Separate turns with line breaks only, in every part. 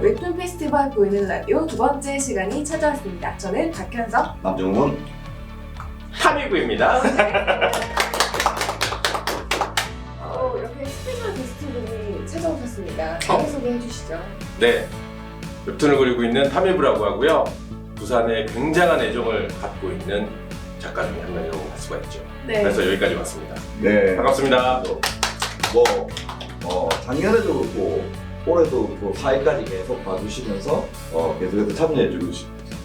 웹툰 페스티벌 보이는 라디오 두 번째 시간이 찾아왔습니다. 저는 박현석,
남정훈,
탐이구입니다.
이렇게 스페셜 게스트분이 찾아오셨습니다. 자기소개해 주시죠.
네, 웹툰을 그리고 있는 탐이부라고 하고요. 부산에 굉장한 애정을 갖고 있는 작가 중에 한 명이라고 할 수가 있죠.
네.
그래서 여기까지 왔습니다.
네.
반갑습니다.
작년에도 그렇고 올해도 그렇고 4회까지 계속 봐주시면서 계속해서 참여해주고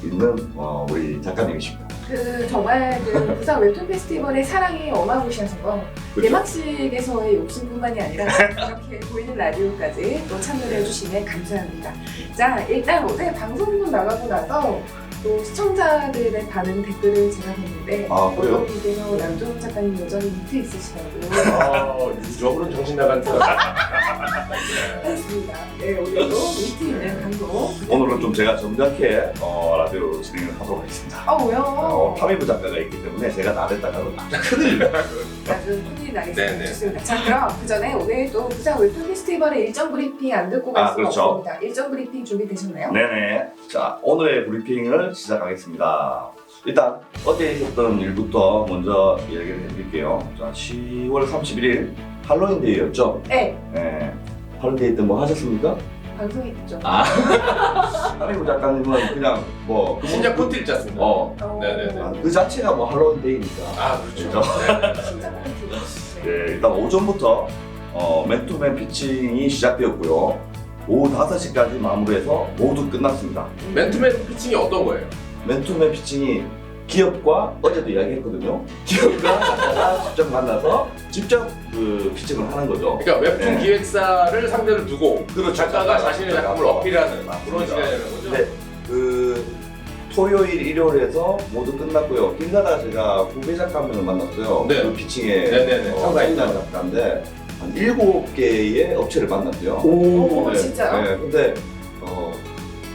있는 우리 작가님이십니다.
정말 부산 웹툰 페스티벌의 사랑이 어마무시하셔서
그렇죠?
개막식에서의 욕심뿐만이 아니라 이렇게 보이는 라디오까지 또 참여를 해주시면 감사합니다. 자, 일단 오늘 방송분 나가고 나서 또 시청자들의 반응 댓글을 제가 봤는데
그래요?
어떤 분께서 남정훈 작가님 여전히 밑에 있으시다고
유저분은 정신 나간 듯.
했습니다. 네, 오늘도 밑에 있는 방송.
오늘은 좀 제가 점잖게 라디오 진행을 하도록 하겠습니다.
왜요?
탐이부 작가가 있기 때문에 제가 나댔다가는 큰일 나요.
아주 큰일이 나겠습니다.
네네.
좋습니다. 자, 그럼 그 전에 오늘 또 부산 웹툰 페스티벌의 일정 브리핑 안 듣고 갈 수가
그렇죠.
없습니다. 일정 브리핑 준비되셨나요?
네네. 자, 오늘의 브리핑을 시작하겠습니다. 일단 어제 있었던 일부터 먼저 이야기를 해드릴게요. 자, 10월 31일 할로윈데이였죠?
네,
네. 할로윈데이 때 뭐 하셨습니까?
방송이 됐죠.
탐이부 작가님은 그냥
신작 콘트 읽지 않습니다. 네네네.
그 자체가 뭐 할로윈데이니까.
그렇죠.
진짜 콘텐츠.
네, 일단 오전부터 맨투맨 피칭이 시작되었고요. 오후 5시까지 마무리해서 모두 끝났습니다.
맨투맨 피칭이 어떤 거예요?
맨투맨 피칭이 기업과 어제도 이야기했거든요. 기업과 작가가 직접 만나서 직접 그 피칭을 하는 거죠.
그러니까 웹툰
네.
기획사를 상대로 두고
그렇죠.
작가가 자신의 작품을 어필하는 그런
맞습니다.
시간이라는 거죠?
네, 그 토요일, 일요일에서 모두 끝났고요. 길 가다가 제가 후배 작가 한 명을 만났어요.
네.
그 피칭에
네네네.
참가했던 작가인데 한 7개의 업체를 만났어요.
오,
네,
진짜요?
네, 근데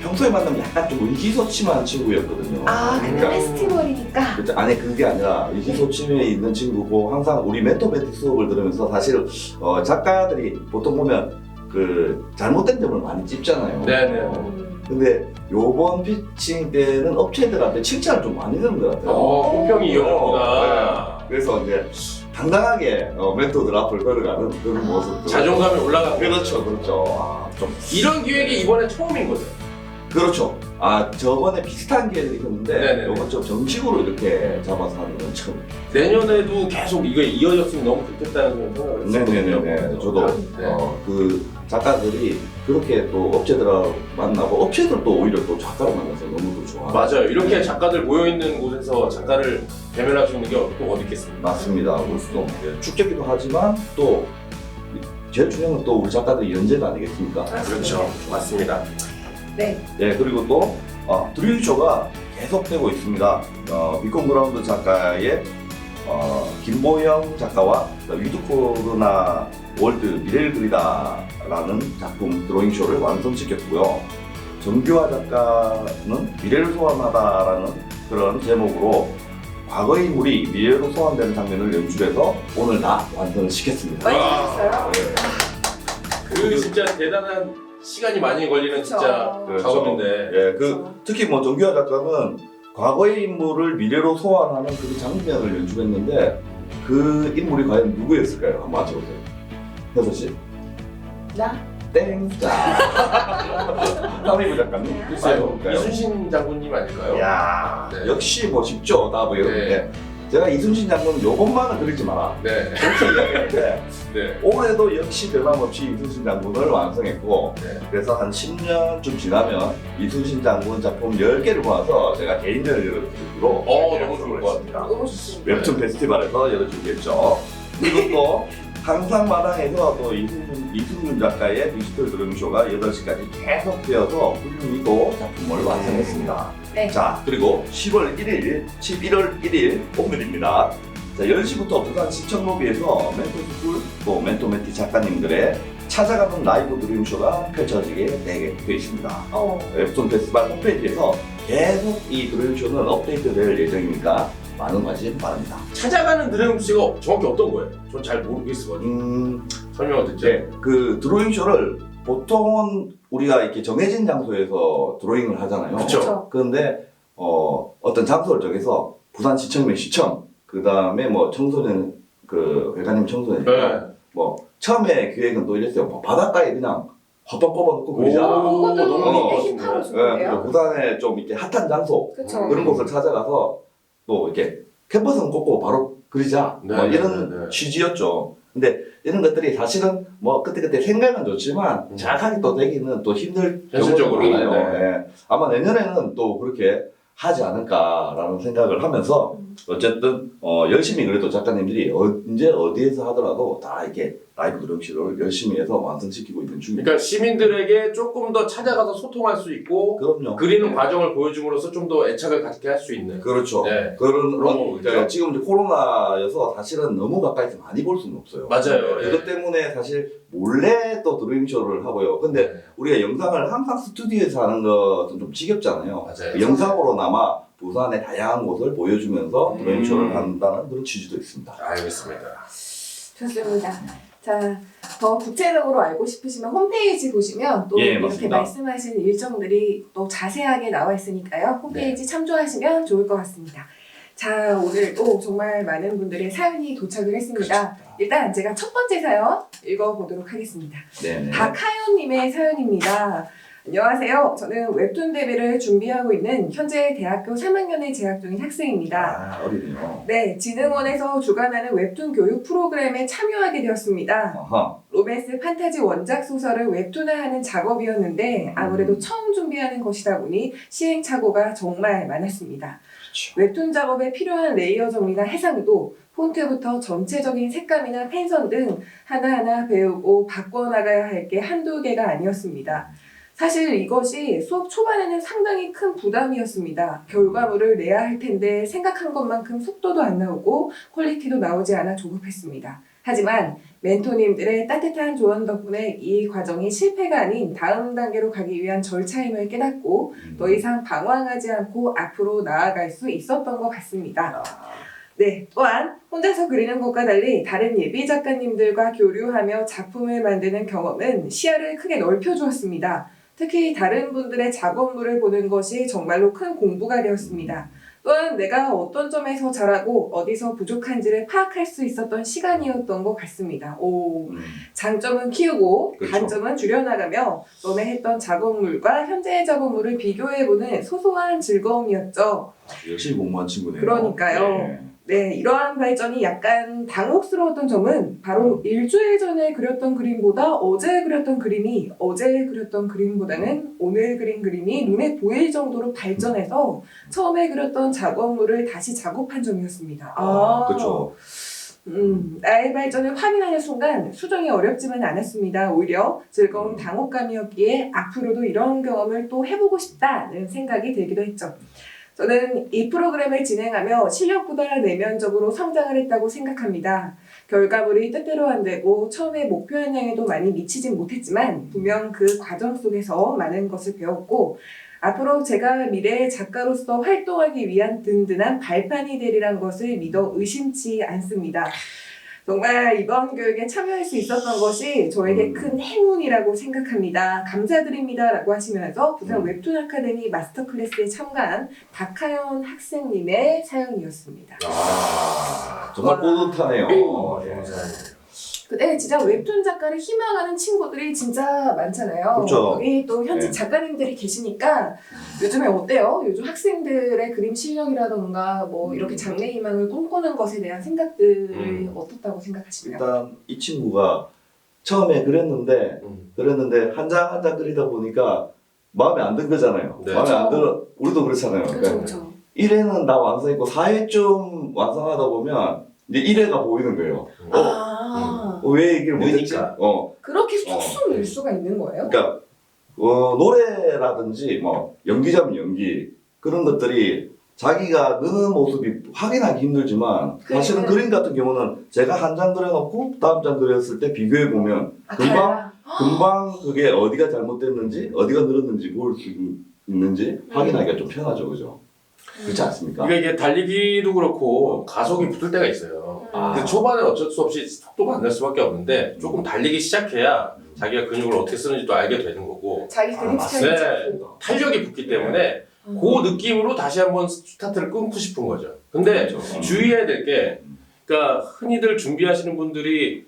평소에 만나면 약간 좀 의기소침한 친구였거든요.
근데
그러니까
페스티벌이니까.
그렇죠. 아니 그게 아니라 의기소침해 있는 친구고 항상 우리 멘토 수업을 들으면서 사실 작가들이 보통 보면 그 잘못된 점을 많이 찝잖아요.
네네.
근데 요번 피칭 때는 업체들한테 칭찬을 좀 많이 듣는 것 같아요.
공평이 이어졌구나.
네. 그래서 이제 당당하게 멘토들 앞을 걸어가는 그런 모습도.
자존감이 올라가고.
그렇죠. 좀
이런 기획이 이번에 처음인 거죠?
그렇죠. 저번에 비슷한 계획이 있었는데
네네네.
요번 좀 정식으로 이렇게 잡아서 하는 건 처음.
내년에도 계속 이거 이어졌으면 너무 좋겠다는 생각을 했었거든요.
네네네. 저도
네.
그 작가들이 그렇게 또 업체들하고 만나고 업체들도 오히려 또 작가를 만나서 너무 좋아.
맞아요. 이렇게 작가들 모여있는 곳에서 작가를 대면할 수 있는 게 또 어디 있겠습니까?
맞습니다. 그래서 또 축제기도 하지만 또 제일 중요한 건 또 우리 작가들의 연재가 아니겠습니까?
그렇죠. 맞습니다.
네.
네, 그리고 또 드림쇼가 계속되고 있습니다. 비콘그라운드 작가의 김보영 작가와 위드 코로나 월드 미래를 그리다라는 작품 드로잉쇼를 완성시켰고요. 정규화 작가는 미래를 소환하다라는 그런 제목으로 과거의 인물이 미래로 소환되는 장면을 연출해서 오늘 다 완성을 시켰습니다.
많이 하셨어요?
네.
그 진짜 대단한 시간이 많이 걸리는 진짜
그렇죠.
작업인데.
예, 특히 정규화 작가는 과거의 인물을 미래로 소환하는 그 장면을 연출했는데 그 인물이 과연 누구였을까요? 한번 맞춰보세요. 혜서 씨.
나?
땡. 자. 탐이부 작가님.
글쎄요.
맞춰볼까요?
이순신 장군님 아닐까요?
야,
네.
역시 쉽죠, 답이.
네.
제가 이순신 장군 요것만은 그리지 마라.
네.
그렇게 이야기했는데
네.
올해도 역시 변함없이 이순신 장군을 완성했고
네.
그래서 한 10년쯤 지나면 이순신 장군 작품 10개를 모아서 제가 개인전을 열어주기로
너무 좋을 것 같습니다.
너무 좋습니다.
웹툰 페스티벌에서 열어주겠죠. 그리고 또 항상 마당에서 또 이승윤 작가의 디지털 드럼쇼가 8시까지 계속되어서 훌륭히도 작품을 완성했습니다.
네.
자, 그리고 11월 1일 오늘입니다. 자, 10시부터 부산 시청로비에서 멘토스쿨 또 멘토멘티 작가님들의 찾아가는 라이브 드림쇼가 펼쳐지게 되어 있습니다. 웹툰 페스티벌 홈페이지에서 계속 이 드림쇼는 업데이트될 예정이니까 많은 관심 바랍니다.
찾아가는 드래곤 씨가 정확히 어떤 거예요? 전 잘 모르겠어가지고 설명을 듣죠.
네, 그 드로잉쇼를 보통은 우리가 이렇게 정해진 장소에서 드로잉을 하잖아요.
그쵸.
그런데 어떤 장소를 정해서 부산시청이면 시청, 그 다음에 뭐 청소년 그 회관님 청소년,
네.
뭐 처음에 기획은 또 이랬어요. 뭐 바닷가에 그냥 화판 꼽아놓고 그러자.
오,
그것도
너무
되게 힙하고
좋았는데.
좋은데요.
부산에 좀 이렇게 핫한 장소
그쵸.
그런 곳을 찾아가서 또 이렇게 캔버스는 꽂고 바로 그리자.
네,
뭐
네,
이런
네, 네.
취지였죠. 근데 이런 것들이 사실은 뭐 그때 생각은 좋지만 정확하게 또 되기는 또 힘들
현실적으로,
경우도 많아요.
네.
예. 아마 내년에는 또 그렇게 하지 않을까라는 생각을 하면서 어쨌든 열심히 그래도 작가님들이 언제 어디에서 하더라도 다 이렇게 라이브 드럼쇼를 열심히 해서 완성시키고 있는 중입니다.
그러니까 시민들에게 조금 더 찾아가서 소통할 수 있고
그럼요.
그리는
네.
과정을 보여줌으로써 좀 더 애착을 갖게 할 수 있는.
그렇죠.
네.
그런
거겠죠?
지금 이제 코로나여서 사실은 너무 가까이서 많이 볼 수는 없어요.
맞아요.
네. 이것 때문에 사실 몰래 또 드로잉쇼를 하고요. 근데
네.
우리가 영상을 항상 스튜디오에서 하는 것은 좀 지겹잖아요.
맞아요.
그 영상으로나마 부산의 다양한 곳을 보여주면서 드로잉쇼를 한다는 그런 취지도 있습니다.
알겠습니다.
좋습니다. 자, 더 구체적으로 알고 싶으시면 홈페이지 보시면 또
예,
이렇게
맞습니다.
말씀하신 일정들이 또 자세하게 나와 있으니까요. 홈페이지 참조하시면 좋을 것 같습니다. 자, 오늘도 정말 많은 분들의 사연이 도착을 했습니다. 일단 제가 첫 번째 사연 읽어보도록 하겠습니다.
네네.
박하연님의 사연입니다. 안녕하세요. 저는 웹툰 데뷔를 준비하고 있는 현재 대학교 3학년에 재학 중인 학생입니다.
어리네요.
네, 진흥원에서 주관하는 웹툰 교육 프로그램에 참여하게 되었습니다.
아하.
로맨스 판타지 원작 소설을 웹툰화하는 작업이었는데 아무래도 처음 준비하는 것이다 보니 시행착오가 정말 많았습니다.
그렇죠.
웹툰 작업에 필요한 레이어 정리나 해상도, 폰트부터 전체적인 색감이나 펜션 등 하나하나 배우고 바꿔나가야 할 게 한두 개가 아니었습니다. 사실 이것이 수업 초반에는 상당히 큰 부담이었습니다. 결과물을 내야 할 텐데 생각한 것만큼 속도도 안 나오고 퀄리티도 나오지 않아 조급했습니다. 하지만 멘토님들의 따뜻한 조언 덕분에 이 과정이 실패가 아닌 다음 단계로 가기 위한 절차임을 깨닫고 더 이상 방황하지 않고 앞으로 나아갈 수 있었던 것 같습니다. 네, 또한 혼자서 그리는 것과 달리 다른 예비 작가님들과 교류하며 작품을 만드는 경험은 시야를 크게 넓혀주었습니다. 특히 다른 분들의 작업물을 보는 것이 정말로 큰 공부가 되었습니다. 또한 내가 어떤 점에서 잘하고 어디서 부족한지를 파악할 수 있었던 시간이었던 것 같습니다. 오, 장점은 키우고
그렇죠.
단점은 줄여나가며 전에 했던 작업물과 현재의 작업물을 비교해보는 소소한 즐거움이었죠.
열심히 공부한 친구네요.
그러니까요.
네.
네, 이러한 발전이 약간 당혹스러웠던 점은 바로 일주일 전에 그렸던 그림보다 어제 그렸던 그림이 어제 그렸던 그림보다는 오늘 그린 그림이 눈에 보일 정도로 발전해서 처음에 그렸던 작업물을 다시 작업한 점이었습니다.
그렇죠.
나의 발전을 확인하는 순간 수정이 어렵지만 않았습니다. 오히려 즐거운 당혹감이었기에 앞으로도 이런 경험을 또 해보고 싶다는 생각이 들기도 했죠. 저는 이 프로그램을 진행하며 실력보다 내면적으로 성장을 했다고 생각합니다. 결과물이 뜻대로 안 되고 처음에 목표한 양에도 많이 미치진 못했지만 분명 그 과정 속에서 많은 것을 배웠고 앞으로 제가 미래의 작가로서 활동하기 위한 든든한 발판이 되리란 것을 믿어 의심치 않습니다. 정말 이번 교육에 참여할 수 있었던 것이 저에게 큰 행운이라고 생각합니다. 감사드립니다. 라고 하시면서 부산 웹툰 아카데미 마스터 클래스에 참가한 박하연 학생님의 사연이었습니다.
정말 뿌듯하네요.
너무 사연이에요.
근데 진짜 웹툰 작가를 희망하는 친구들이 진짜 많잖아요.
그렇죠.
여기 또 현직
네.
작가님들이 계시니까 요즘에 어때요? 요즘 학생들의 그림 실력이라던가 뭐 이렇게 장래 희망을 꿈꾸는 것에 대한 생각들을 어떻다고 생각하시나요?
일단 이 친구가 처음에 그랬는데 한 장 한 장 그리다 보니까 마음에 안 든 거잖아요.
네.
마음에 안 들어. 우리도 그렇잖아요.
그렇죠, 그렇죠.
1회는 다 완성했고 4회쯤 완성하다 보면 이제 1회가 보이는 거예요. 왜 얘기를 못했지?
느니까.
그렇게 쑥쑥 늘 수가 있는 거예요?
그러니까 노래라든지 뭐 연기자면 연기 그런 것들이 자기가 느는 모습이 확인하기 힘들지만 사실은 그림 같은 경우는 제가 한 장 그려놓고 다음 장 그렸을 때 비교해 보면 금방 그게 어디가 잘못됐는지 어디가 늘었는지 볼 수 있는지 확인하기가 좀 편하죠, 그죠? 그렇지 않습니까?
그러니까 이게 달리기도 그렇고 가속이 붙을 때가 있어요. 근데 초반에 어쩔 수 없이 속도가 안 날 수밖에 없는데 조금 달리기 시작해야 자기가 근육을 어떻게 쓰는지도 알게 되는 거고
자기 근육 스타일이
네,
잡고.
탄력이 붙기 때문에 그 느낌으로 다시 한번 스타트를 끊고 싶은 거죠. 근데
그렇죠.
주의해야 될 게 그러니까 흔히들 준비하시는 분들이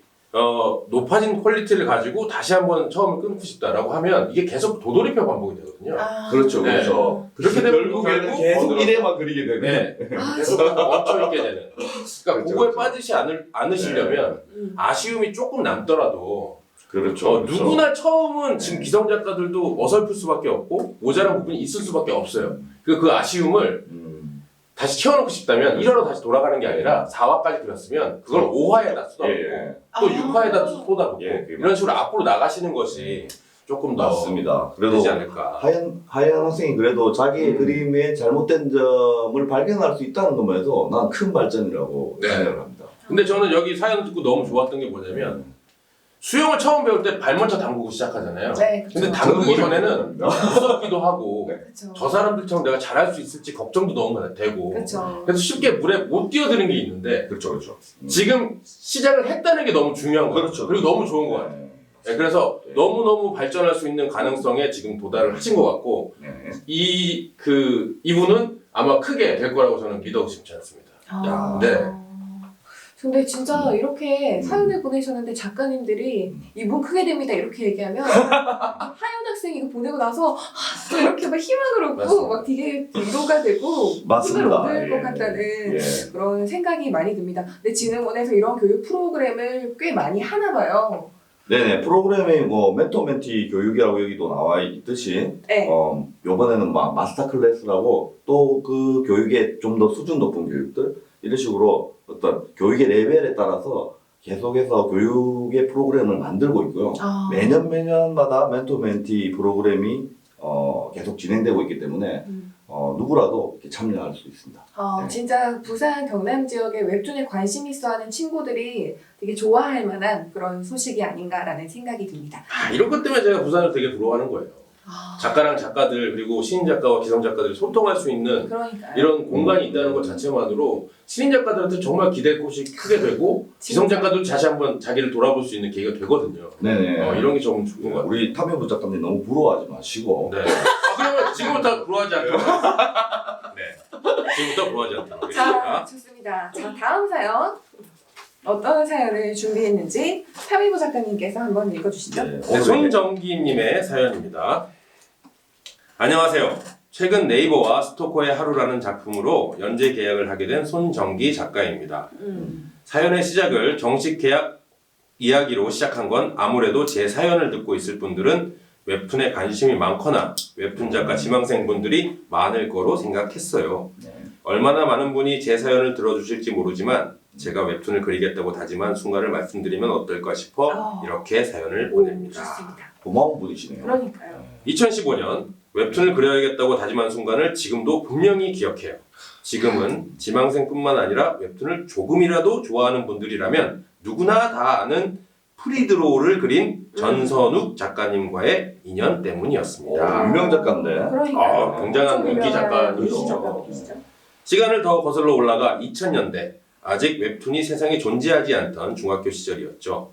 높아진 퀄리티를 가지고 다시 한번 처음을 끊고 싶다라고 하면 이게 계속 도돌이표 반복이 되거든요.
그렇죠,
네.
그렇죠.
그렇게 되면
결국에는
결국
계속
거들어서-
이래만 그리게 되는.
네.
아,
계속 멈춰 있게 되는. 그러니까
그렇죠,
그거에
그렇죠.
빠지지 않으시려면 아쉬움이 조금 남더라도
그렇죠. 그렇죠.
누구나 처음은 지금
네.
기성 작가들도 어설플 수밖에 없고 모자란 부분이 있을 수밖에 없어요. 그 아쉬움을 다시 키워놓고 싶다면 1화로 다시 돌아가는 게 아니라 4화까지 그렸으면 그걸 5화에다 쏟아붓고
예,
또 6화에다 쏟아붓고
예, 그게
이런 식으로 앞으로 나가시는 것이 조금 더
맞습니다. 그래도
되지 않을까.
하얀 학생이 그래도 자기 그림의 잘못된 점을 발견할 수 있다는 것만해도 난 큰 발전이라고
네.
생각을 합니다.
근데 저는 여기 사연 듣고 너무 좋았던 게 뭐냐면 수영을 처음 배울 때 발 먼저 담그고 시작하잖아요.
네, 그쵸.
근데 담그기 전에는 무섭기도 하고
그쵸.
저 사람들처럼 내가 잘할 수 있을지 걱정도 너무 되고
그쵸.
그래서 쉽게 물에 못 뛰어드는 게 있는데
그렇죠, 그렇죠.
지금 시작을 했다는 게 너무 중요한 거예요.
그렇죠.
그리고 너무 좋은 것 같아요. 네, 그래서 너무너무 발전할 수 있는 가능성에 지금 도달을 하신 것 같고
네.
이분은 아마 크게 될 거라고 저는 믿어 의심치 않습니다.
아.
네.
근데 진짜 이렇게 사연을 보내셨는데 작가님들이 이분 크게 됩니다 이렇게 얘기하면 하연 학생이 이거 보내고 나서 또 이렇게 막 희망을 얻고
맞습니다.
막 되게 위로가 되고 힘을
맞습니다.
얻을
예.
것 같다는
예.
그런 생각이 많이 듭니다. 근데 진흥원에서 이런 교육 프로그램을 꽤 많이 하나 봐요.
네네, 프로그램이 뭐 멘토 멘티 교육이라고 여기도 나와 있듯이
네.
요번에는 막 마스터 클래스라고 또 그 교육의 좀 더 수준 높은 교육들 이런 식으로 어떤 교육의 레벨에 따라서 계속해서 교육의 프로그램을 만들고 있고요.
아.
매년마다 멘토 멘티 프로그램이 계속 진행되고 있기 때문에 누구라도 이렇게 참여할 수 있습니다. 네.
진짜 부산 경남 지역의 웹툰에 관심 있어 하는 친구들이 되게 좋아할 만한 그런 소식이 아닌가라는 생각이 듭니다.
이런 것 때문에 제가 부산을 되게 부러워하는 거예요. 작가랑 작가들 그리고 신인 작가와 기성 작가들이 소통할 수 있는
그러니까요.
이런 공간이 있다는 것 자체만으로 신인 작가들한테 정말 기댈 곳이 크게 되고 기성 작가도 다시 한번 자기를 돌아볼 수 있는 계기가 되거든요.
네네.
이런 게 좀 좋은 것 같아요.
우리 탐해부 작가님 너무 부러워하지 마시고
네. 그러면 지금부터 부러워하지 않도록. 네. 지금부터 부러워하지 않도록.
자, 좋습니다. 자, 다음 사연. 어떤 사연을 준비했는지 타미부 작가님께서 한번 읽어주시죠.
네,
네, 손정기님의 사연입니다. 안녕하세요. 최근 네이버와 스토커의 하루라는 작품으로 연재 계약을 하게 된 손정기 작가입니다. 사연의 시작을 정식 계약 이야기로 시작한 건 아무래도 제 사연을 듣고 있을 분들은 웹툰에 관심이 많거나 웹툰 작가 지망생분들이 많을 거로 생각했어요.
네.
얼마나 많은 분이 제 사연을 들어주실지 모르지만 제가 웹툰을 그리겠다고 다짐한 순간을 말씀드리면 어떨까 싶어 이렇게 사연을 보냅니다.
좋습니다.
고마운 분이시네요.
그러니까요.
2015년 웹툰을 그려야겠다고 다짐한 순간을 지금도 분명히 기억해요. 지금은 지망생뿐만 아니라 웹툰을 조금이라도 좋아하는 분들이라면 누구나 다 아는 프리드로우를 그린 전선욱 작가님과의 인연 때문이었습니다.
유명 작가인데.
그러니까요.
굉장한
좀
인기
유명한
작가님이시죠.
인기 작가님이시죠.
시간을 더 거슬러 올라가 2000년대 아직 웹툰이 세상에 존재하지 않던 중학교 시절이었죠.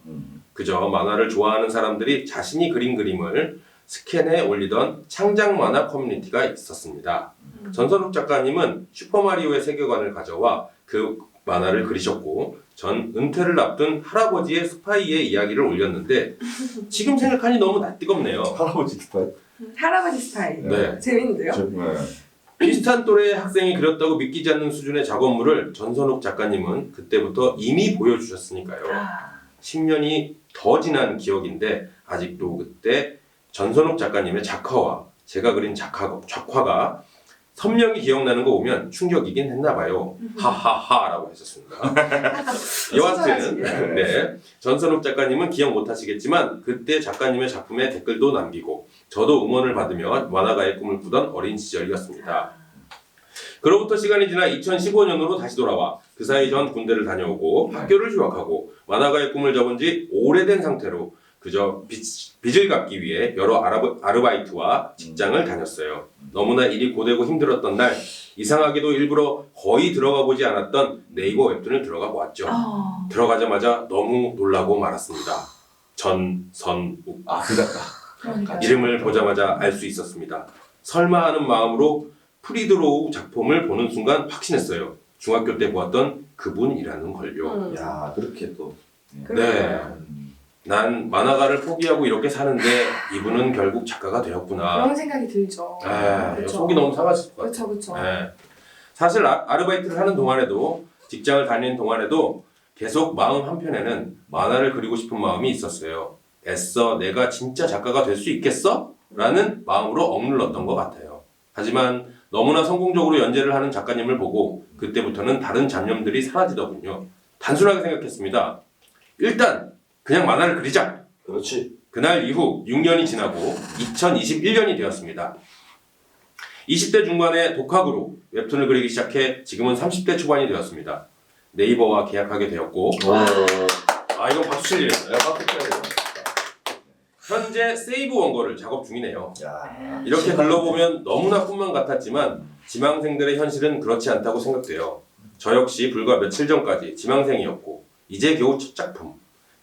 그저 만화를 좋아하는 사람들이 자신이 그린 그림을 스캔해 올리던 창작 만화 커뮤니티가 있었습니다. 전선욱 작가님은 슈퍼마리오의 세계관을 가져와 그 만화를 그리셨고 전 은퇴를 앞둔 할아버지의 스파이의 이야기를 올렸는데 지금 생각하니 너무 낯뜨겁네요.
할아버지 스타일.
할아버지 스타일.
네.
재밌는데요?
네.
비슷한 또래의 학생이 그렸다고 믿기지 않는 수준의 작업물을 전선욱 작가님은 그때부터 이미 보여주셨으니까요. 10년이 더 지난 기억인데 아직도 그때 전선욱 작가님의 작화와 제가 그린 작화가 선명히 기억나는 거 보면 충격이긴 했나 봐요. 하하하라고 했었습니다. 여하튼 네, 전선욱 작가님은 기억 못하시겠지만 그때 작가님의 작품에 댓글도 남기고 저도 응원을 받으며 만화가의 꿈을 꾸던 어린 시절이었습니다. 그로부터 시간이 지나 2015년으로 다시 돌아와 그 사이 전 군대를 다녀오고 학교를 휴학하고 만화가의 꿈을 접은 지 오래된 상태로 그저 빚을 갚기 위해 여러 아르바이트와 직장을 다녔어요. 너무나 일이 고되고 힘들었던 날 이상하게도 일부러 거의 들어가 보지 않았던 네이버 웹툰을 들어가 보았죠. 들어가자마자 너무 놀라고 말았습니다. 전선욱.
아, 그 작가.
그러니까.
이름을 보자마자 알 수 있었습니다. 설마 하는 마음으로 프리드로우 작품을 보는 순간 확신했어요. 중학교 때 보았던 그분이라는 걸요.
야, 그렇게 또.
네. 난 만화가를 포기하고 이렇게 사는데 이분은 결국 작가가 되었구나.
그런 생각이 들죠. 그렇죠.
속이 너무 상하실 것 같아요.
그렇죠, 그렇죠.
네. 사실 아르바이트를 하는 동안에도 직장을 다니는 동안에도 계속 마음 한편에는 만화를 그리고 싶은 마음이 있었어요. 애써 내가 진짜 작가가 될 수 있겠어? 라는 마음으로 억눌렀던 것 같아요. 하지만 너무나 성공적으로 연재를 하는 작가님을 보고 그때부터는 다른 잡념들이 사라지더군요. 단순하게 생각했습니다. 일단 그냥 만화를 그리자.
그렇지.
그날 이후 6년이 지나고 2021년이 되었습니다. 20대 중반에 독학으로 웹툰을 그리기 시작해 지금은 30대 초반이 되었습니다. 네이버와 계약하게 되었고 이건 박수 칠 일이에요.
야, 박수 쳐야 돼.
현재 세이브 원고를 작업 중이네요.
야,
이렇게 글러보면 너무나 꿈만 같았지만 지망생들의 현실은 그렇지 않다고 생각돼요. 저 역시 불과 며칠 전까지 지망생이었고 이제 겨우 첫 작품,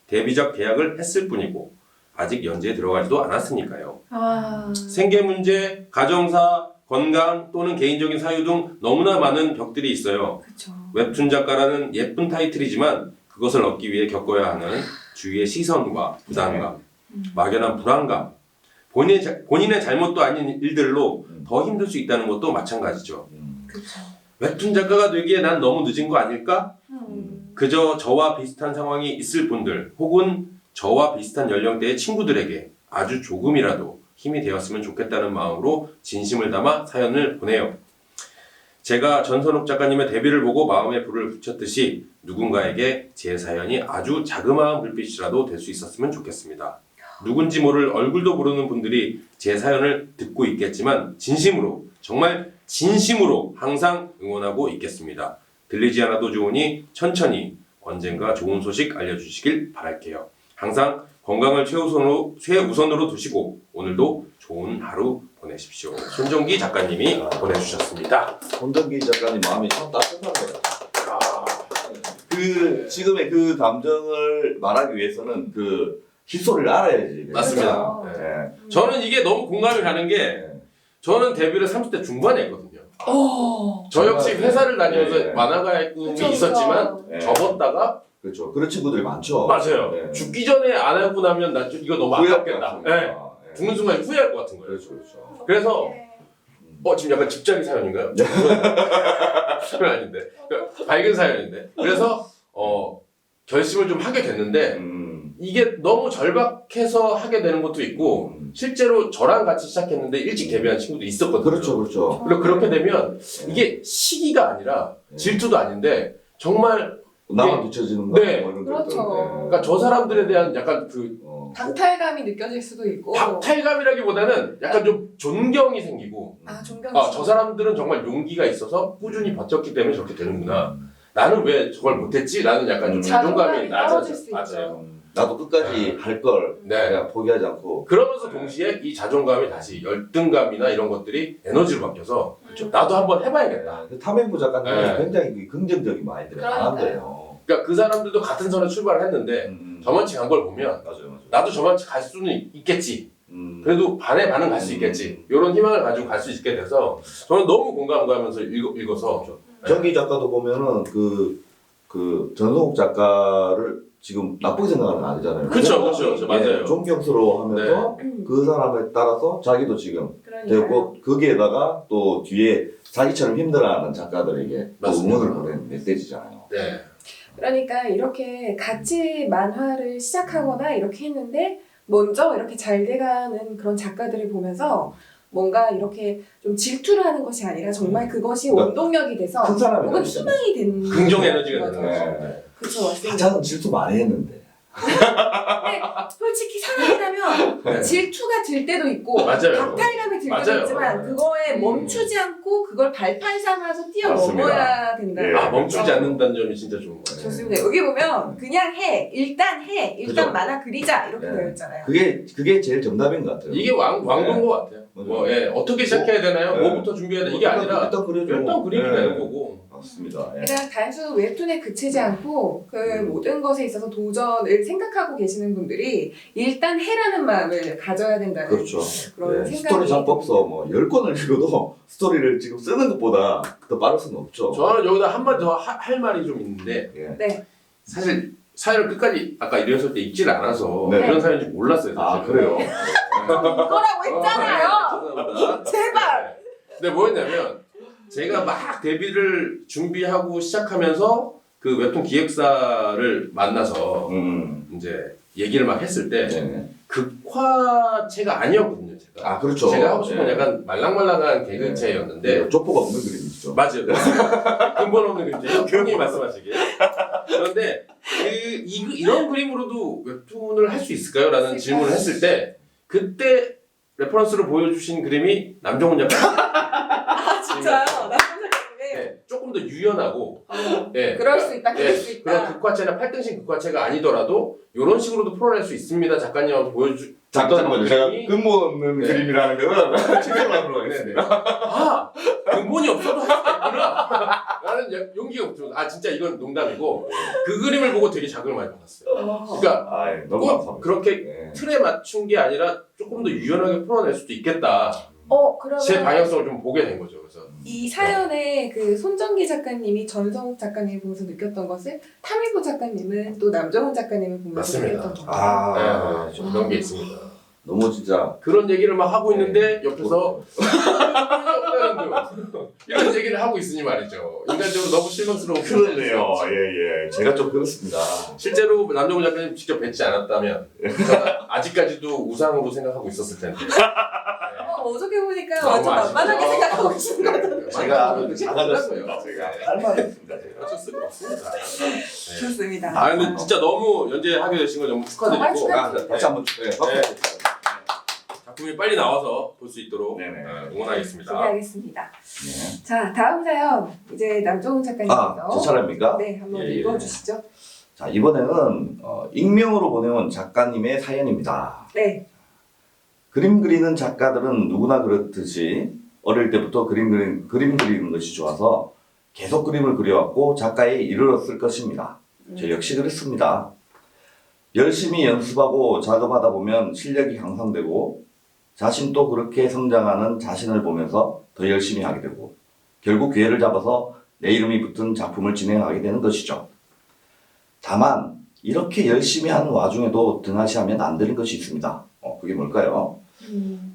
데뷔작 계약을 했을 뿐이고 아직 연재에 들어가지도 않았으니까요. 생계 문제, 가정사, 건강 또는 개인적인 사유 등 너무나 많은 벽들이 있어요.
그렇죠.
웹툰 작가라는 예쁜 타이틀이지만 그것을 얻기 위해 겪어야 하는 주위의 시선과 부담감, 막연한 불안감, 본인의 잘못도 아닌 일들로 더 힘들 수 있다는 것도 마찬가지죠.
그렇죠.
웹툰 작가가 되기에 난 너무 늦은 거 아닐까? 그저 저와 비슷한 상황이 있을 분들 혹은 저와 비슷한 연령대의 친구들에게 아주 조금이라도 힘이 되었으면 좋겠다는 마음으로 진심을 담아 사연을 보내요. 제가 전선욱 작가님의 데뷔를 보고 마음에 불을 붙였듯이 누군가에게 제 사연이 아주 자그마한 불빛이라도 될 수 있었으면 좋겠습니다. 누군지 모를 얼굴도 모르는 분들이 제 사연을 듣고 있겠지만 진심으로, 정말 진심으로 항상 응원하고 있겠습니다. 들리지 않아도 좋으니 천천히 언젠가 좋은 소식 알려주시길 바랄게요. 항상 건강을 최우선으로 두시고 오늘도 좋은 하루 보내십시오. 손정기 작가님이 보내주셨습니다.
손정기 작가님 마음이 참 따뜻한 거예요. 그 지금의 그 감정을 말하기 위해서는 그 히스토리를 알아야지.
맞습니다.
그렇죠.
네.
저는 이게 너무 공감이 가는 게 저는 데뷔를 30대 중반에 했거든요. 저 역시 회사를 다니면서
네.
만화가의 꿈이
그쵸,
있었지만
네.
접었다가
그렇죠. 그런 친구들이 많죠.
맞아요.
네.
죽기 전에 안 하고 나면 나 이거 너무 아깝겠다. 네.
네.
죽는 순간 후회할 것 같은 거예요.
그렇죠, 그렇죠.
그래서 지금 약간 집착의 사연인가요? 그건 아닌데 그러니까 밝은 사연인데 그래서 결심을 좀 하게 됐는데 이게 너무 절박해서 하게 되는 것도 있고 실제로 저랑 같이 시작했는데 일찍 데뷔한 친구도 있었거든요.
그렇죠, 그렇죠.
그리고 그렇게 되면 이게 시기가 아니라 질투도 아닌데 정말
나만 뒤처지는 거.
네.
그렇죠.
그러니까 저 사람들에 대한 약간 그
박탈감이 느껴질 수도 있고.
박탈감이라기보다는 약간 좀 존경이 생기고
존경이.
저 사람들은 정말 용기가 있어서 꾸준히 버텼기 때문에 저렇게 되는구나. 나는 왜 저걸 못했지? 라는 약간 좀 자존감이
떨어질 수
맞아요.
있죠.
나도 끝까지 할 걸
네.
내가 포기하지 않고.
그러면서 동시에 이 자존감이 다시 열등감이나 이런 것들이 에너지로 바뀌어서 나도 한번 해봐야겠다.
탐행부 작가님은
네.
굉장히 긍정적인 마인드를 강한 거예요.
그러니까 그 사람들도 같은 선에 출발을 했는데 저만치 간 걸 보면
맞아요.
나도 저만치 갈 수는 있겠지. 그래도 반에 반은 갈 수 있겠지. 이런 희망을 가지고 갈 수 있게 돼서 저는 너무 공감 가면서 읽어서
정기 작가도 보면은 그 전성욱 작가를 지금 나쁘게 생각하는 건 아니잖아요.
그렇죠. 맞아요.
존경스러워하면서 그 사람에 따라서 자기도 지금 되고 거기에다가 또 뒤에 자기처럼 힘들어하는 작가들에게 또
맞습니다.
응원을 보내는 메시지잖아요.
네.
그러니까 이렇게 같이 만화를 시작하거나 이렇게 했는데 먼저 이렇게 잘 돼가는 그런 작가들을 보면서 뭔가 이렇게 좀 질투를 하는 것이 아니라 정말 그것이
그러니까
원동력이 돼서
큰 사람이
뭔가
되잖아요.
희망이 되는
긍정 에너지가
거죠.
되는 거죠.
네.
그렇죠, 맞습니다.
가장 질투 많이 했는데
근데 솔직히 사람이라면
네.
질투가 들 때도 있고
맞아요.
박탈감이 들 때도
맞아요.
있지만 그거에 멈추지 않고 그걸 발판 삼아서 뛰어넘어야 된다.
예.
멈추지 않는다는 점이 진짜 좋은 거예요.
좋습니다. 여기 보면 그냥 해. 일단
그죠.
만화 그리자 이렇게
네.
되어 있잖아요.
그게 제일 정답인 것 같아요.
이게 왕도인 것 같아요. 뭐, 어떻게 시작해야 되나요?
네.
뭐부터 준비해야 돼? 이게 아니라
일단 그려줘.
일단 그림이
네.
되는 거고.
맞습니다. 예.
그냥 단순 웹툰에 그치지 않고 그 모든 것에 있어서 도전을 생각하고 계시는 분들이 일단 해라는 마음을 가져야 된다는
그렇죠.
그런
네,
생각이
스토리 작법서 뭐 10권을 읽어도 스토리를 지금 쓰는 것보다 더 빠를 수는 없죠.
저는 여기다 한마디 더 할 말이 좀 있는데
예.
네.
사실 사연을 끝까지 아까 이랬을 때 읽질 않아서
네.
이런 사연인지 몰랐어요.
아,
사실은.
그래요?
이거라고 했잖아요.
죄송합니다.
제발.
근데 뭐였냐면 제가 막 데뷔를 준비하고 시작하면서 그 웹툰 기획사를 만나서 이제 얘기를 막 했을 때
네.
극화체가 아니었거든요. 제가.
그렇죠.
제가 하고 싶은 건
예.
약간 말랑말랑한 개그체였는데
네, 족보가 없는 그림이죠.
맞아요. 근본 없는 그림이죠. 형님이 말씀하시길. 그런데 이런 그림으로도 웹툰을 할 수 있을까요? 라는 질문을 했을 때 그때 레퍼런스를 보여주신 그림이 남정훈 작가.
아 진짜요? 남자분이
네, 조금 더 유연하고 네,
그럴 수 있다. 그럴
네,
수
그런
있다.
극화체나 팔등신 극화체가 아니더라도 이런 식으로도 풀어낼 수 있습니다. 작가님한테
잠깐만요. 제가
그림이-
근본 없는
네.
그림이라는 거는 생각을
네네.
하겠습니다.
아, 근본이 없어도 할 수 있구나. 라는 용기가 붙죠. 아, 진짜 이건 농담이고, 그 그림을 보고 되게 자극을 많이 받았어요. 그러니까,
너무
꼭
감사합니다.
그렇게
네.
틀에 맞춘 게 아니라 조금 더 유연하게 풀어낼 수도 있겠다.
그러면
제 방향성을 좀 보게 된 거죠. 그래서.
이 사연에 그 손정기 작가님이 전성욱 작가님을 보면서 느꼈던 것을 타미고 작가님은 또 남정훈 작가님을 보면서
맞습니다.
느꼈던 것.
네, 좀 그런 게 있습니다.
너무 진짜
그런 얘기를 막 하고 있는데, 옆에서, 이런 얘기를 하고 있으니 말이죠. 인간적으로 너무 실망스러운
그러네요. 예예. 제가 좀 그렇습니다.
실제로 남정훈 작가님 직접 뵙지 않았다면 저는 아직까지도 우상으로 생각하고 있었을 텐데.
어저께 보니까
너무
완전
아쉽죠.
만만하게 생각하고 계신 것 같아요.
제가 아주 작아졌습니다. 제가 할 말이 없습니다. 제가.
어쩔 수가 없습니다. 네.
좋습니다.
아 근데 진짜 너무 연재하게 되신 걸 너무 축하드리고
축하드립니다.
다시 한번
네. 작품이 빨리 나와서 볼 수 있도록
네네.
응원하겠습니다.
기대하겠습니다.
네.
자, 다음 사연 이제 남정훈 작가님께서
제 차례입니까?
네, 한번
예, 예.
읽어주시죠.
자 이번에는 익명으로 보내온 작가님의 사연입니다.
네.
그림 그리는 작가들은 누구나 그렇듯이 어릴 때부터 그림 그리는 것이 좋아서 계속 그림을 그려왔고 작가에 이르렀을 것입니다. 저 역시 그렇습니다. 열심히 연습하고 작업하다 보면 실력이 향상되고 자신도 그렇게 성장하는 자신을 보면서 더 열심히 하게 되고 결국 기회를 잡아서 내 이름이 붙은 작품을 진행하게 되는 것이죠. 다만 이렇게 열심히 하는 와중에도 등하시하면 안 되는 것이 있습니다. 그게 뭘까요?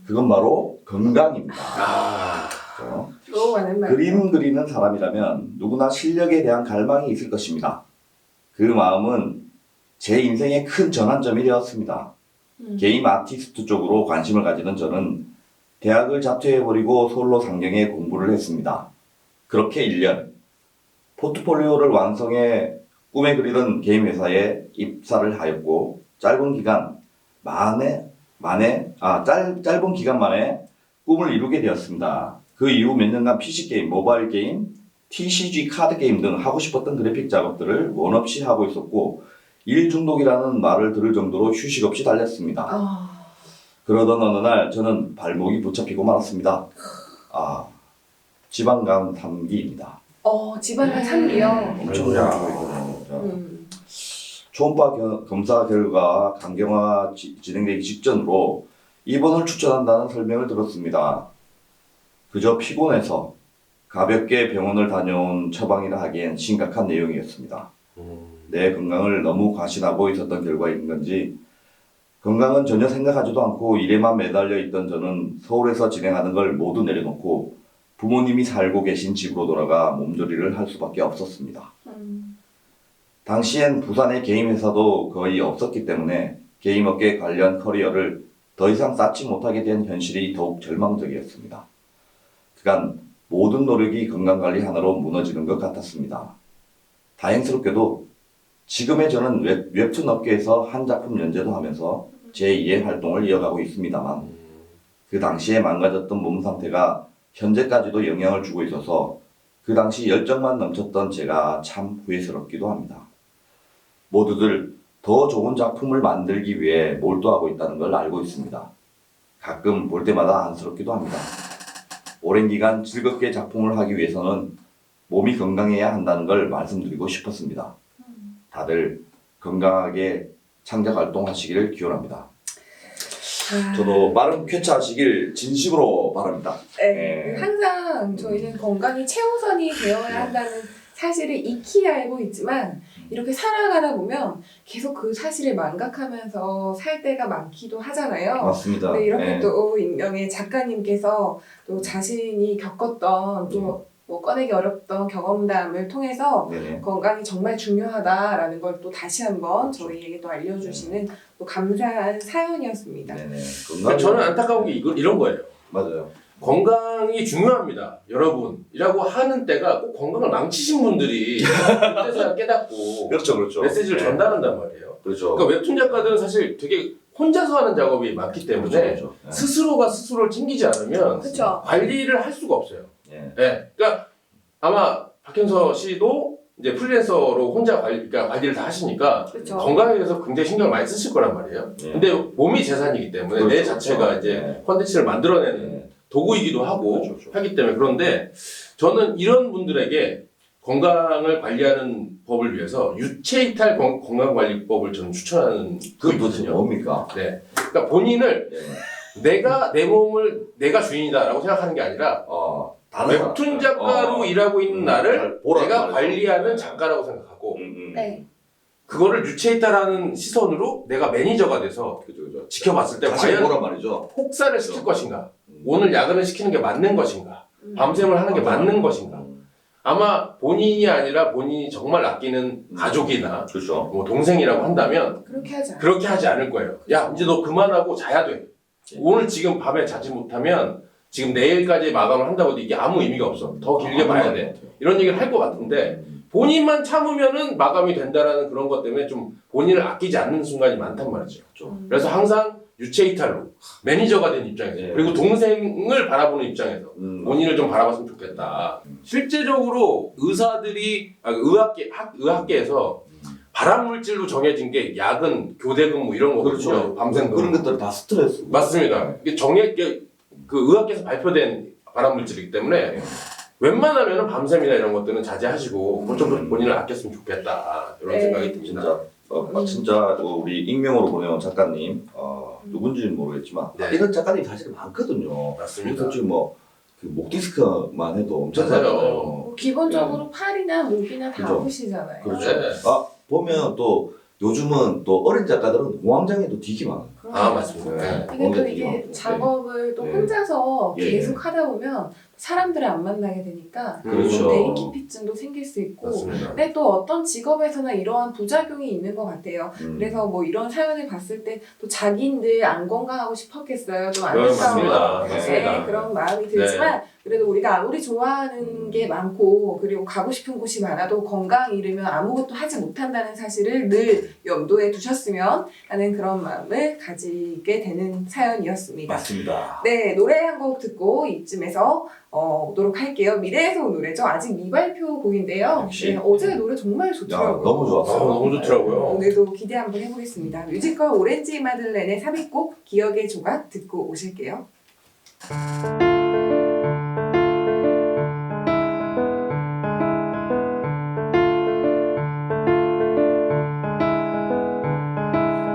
그건 바로 건강입니다. 그렇죠?
좋아하는 말.
그림 그리는 사람이라면 누구나 실력에 대한 갈망이 있을 것입니다. 그 마음은 제 인생의 큰 전환점이 되었습니다. 게임 아티스트 쪽으로 관심을 가지는 저는 대학을 자퇴해버리고 솔로 상경에 공부를 했습니다. 그렇게 1년 포트폴리오를 완성해 꿈에 그리던 게임 회사에 입사를 하였고 짧은 기간 만에 꿈을 이루게 되었습니다. 그 이후 몇 년간 PC게임, 모바일 게임, TCG 카드 게임 등 하고 싶었던 그래픽 작업들을 원 없이 하고 있었고 일 중독이라는 말을 들을 정도로 휴식 없이 달렸습니다. 그러던 어느 날 저는 발목이 붙잡히고 말았습니다. 지방간 3기입니다.
지방간 3기요.
엄청
아이고야.
중요했거든요. 초음파 검사 결과 간경화 진행되기 직전으로 입원을 추천한다는 설명을 들었습니다. 그저 피곤해서 가볍게 병원을 다녀온 처방이라 하기엔 심각한 내용이었습니다. 내 건강을 너무 과신하고 있었던 결과인 건지 건강은 전혀 생각하지도 않고 일에만 매달려 있던 저는 서울에서 진행하는 걸 모두 내려놓고 부모님이 살고 계신 집으로 돌아가 몸조리를 할 수밖에 없었습니다. 당시엔 부산에 게임 회사도 거의 없었기 때문에 게임업계 관련 커리어를 더 이상 쌓지 못하게 된 현실이 더욱 절망적이었습니다. 그간 모든 노력이 건강관리 하나로 무너지는 것 같았습니다. 다행스럽게도 지금의 저는 웹툰 업계에서 한 작품 연재도 하면서 제2의 활동을 이어가고 있습니다만 그 당시에 망가졌던 몸 상태가 현재까지도 영향을 주고 있어서 그 당시 열정만 넘쳤던 제가 참 후회스럽기도 합니다. 모두들 더 좋은 작품을 만들기 위해 몰두하고 있다는 걸 알고 있습니다. 가끔 볼 때마다 안쓰럽기도 합니다. 오랜 기간 즐겁게 작품을 하기 위해서는 몸이 건강해야 한다는 걸 말씀드리고 싶었습니다. 다들 건강하게 창작 활동하시기를 기원합니다. 저도 빠른 쾌차하시길 진심으로 바랍니다.
네, 항상 저희는 건강이 최우선이 되어야 한다는 사실을 익히 알고 있지만 이렇게 살아가다 보면 계속 그 사실을 망각하면서 살 때가 많기도 하잖아요.
맞습니다.
네, 이렇게 또 익명의 작가님께서 또 자신이 겪었던 또 뭐 꺼내기 어렵던 경험담을 통해서
네네.
건강이 정말 중요하다라는 걸 또 다시 한번 저희에게 또 알려주시는 또 감사한 사연이었습니다.
네네.
저는 안타까운 게 이런 거예요.
맞아요.
건강이 중요합니다, 여러분이라고 하는 때가 꼭 건강을 망치신 분들이 그때서야 깨닫고
그렇죠.
메시지를 전달한단 말이에요.
그렇죠.
그러니까 웹툰 작가들은 사실 되게 혼자서 하는 작업이 많기 때문에
그렇죠.
스스로가 스스로를 챙기지 않으면
그렇죠.
관리를 할 수가 없어요.
예.
네. 그러니까 아마 박현서 씨도 이제 프리랜서로 혼자 관리를 다 하시니까
그렇죠.
건강에 대해서 굉장히 신경을 많이 쓰실 거란 말이에요.
예.
근데 몸이 재산이기 때문에
그렇죠,
내 자체가
그렇죠.
이제
예.
컨텐츠를 만들어내는
예.
도구이기도 하고
그렇죠.
하기 때문에 그런데 저는 이런 분들에게 건강을 관리하는 법을 위해서 유체이탈 건강관리법을 저는 추천하는
그게 도대체
거거든요.
뭡니까?
네. 그러니까 본인을
예.
내가 내 몸을 내가 주인이다라고 생각하는 게 아니라
다른
웹툰
사람.
작가로 일하고 있는 나를
잘 보라는
내가
말이죠.
관리하는
네.
작가라고 생각하고
네.
그거를 유체이탈하는 시선으로 내가 매니저가 돼서
그죠.
지켜봤을 때
다시
과연
보란 말이죠.
혹사를 시킬 것인가, 오늘 야근을 시키는 게 맞는 것인가, 밤샘을 하는 게 맞는 것인가. 아마 본인이 아니라 본인이 정말 아끼는 가족이나
그렇죠.
뭐 동생이라고 한다면
그렇게 하자.
그렇게 하지 않을 거예요. 야, 이제 너 그만하고 자야 돼. 오늘 지금 밤에 자지 못하면 지금 내일까지 마감을 한다고 해도 이게 아무 의미가 없어. 더 길게 봐야 돼. 이런 얘기를 할 것 같은데 본인만 참으면은 마감이 된다라는 그런 것 때문에 좀 본인을 아끼지 않는 순간이 많단 말이죠. 그래서 항상 유체이탈로 매니저가 된 입장에서
네.
그리고 동생을 바라보는 입장에서 본인을 좀 바라봤으면 좋겠다. 실제적으로 의사들이 의학계에서 발암물질로 정해진 게 야근, 교대 근무 이런 거거든요.
그렇죠.
밤샘 근무.
그런 것들 다 스트레스.
맞습니다. 이게 그 의학계에서 발표된 발암물질이기 때문에 웬만하면 밤샘이나 이런 것들은 자제하시고 좀 본인을 아꼈으면 좋겠다 이런
네.
생각이 듭니다.
진짜 우리 익명으로 보내온 작가님 누군지는 모르겠지만
네.
이런 작가님 사실 많거든요.
맞습니다.
솔직히 그 목 디스크만 해도 엄청
맞아요.
많잖아요.
뭐 기본적으로 팔이나 목이나 다
그죠.
아프시잖아요.
그렇죠.
네.
보면 또 요즘은 또 어린 작가들은 공황장애도 되게 많아요.
아, 맞습니다.
네.
이게 또
되게
이게
많고.
작업을 또
네.
혼자서
예.
계속 하다 보면 사람들을 안 만나게 되니까
그렇죠.
대인기피증도 생길 수 있고
맞습니다.
근데 또 어떤 직업에서는 이러한 부작용이 있는 것 같아요. 그래서 뭐 이런 사연을 봤을 때 또 자기인들 안 건강하고 싶었겠어요. 좀
맞습니다.
안타까운
맞습니다.
그런 마음이 들지만 그래도 우리가 아무리 좋아하는 게 많고 그리고 가고 싶은 곳이 많아도 건강 잃으면 아무것도 하지 못한다는 사실을 늘 염두에 두셨으면 하는 그런 마음을 가지게 되는 사연이었습니다.
맞습니다.
네, 노래 한 곡 듣고 이쯤에서 오도록 할게요. 미래에서 온 노래죠. 아직 미발표 곡인데요.
역시.
네, 어제 노래 정말 좋더라고요.
너무 좋았어요.
너무 좋더라고요.
오늘도 기대 한번 해보겠습니다. 뮤지컬 오렌지 마들렌의 삽입곡 기억의 조각 듣고 오실게요.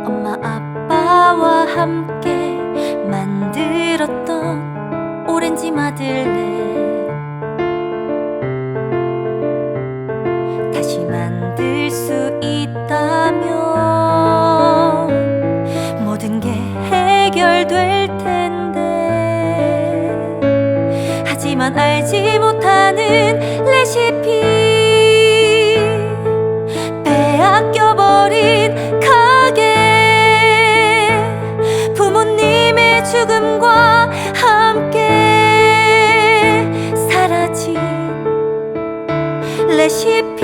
엄마 아빠와 함께 만들었던 오렌지 마들렌 다시 만들 수 있다면 모든 게 해결될 텐데 하지만 알지 못하는 레시피 빼앗겨버린 가게 부모님의 죽음과 함께 사라진 레시피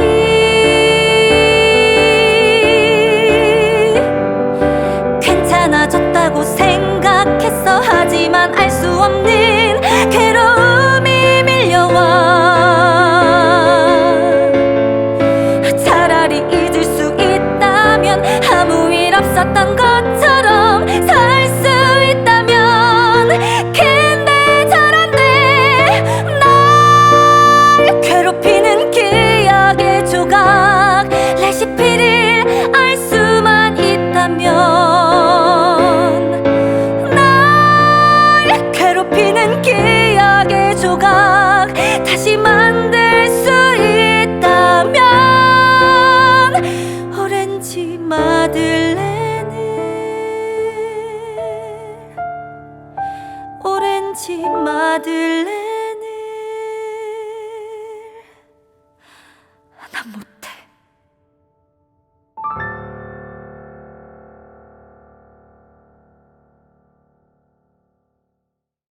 살았던 것처럼 살 수 있다면 근데 잘 안 돼. 날 괴롭히는 기억의 조각 레시피를 알 수만 있다면 날 괴롭히는 기억의 조각 다시 만들 수 있다면 오렌지 마들렌을 오렌지 마들렌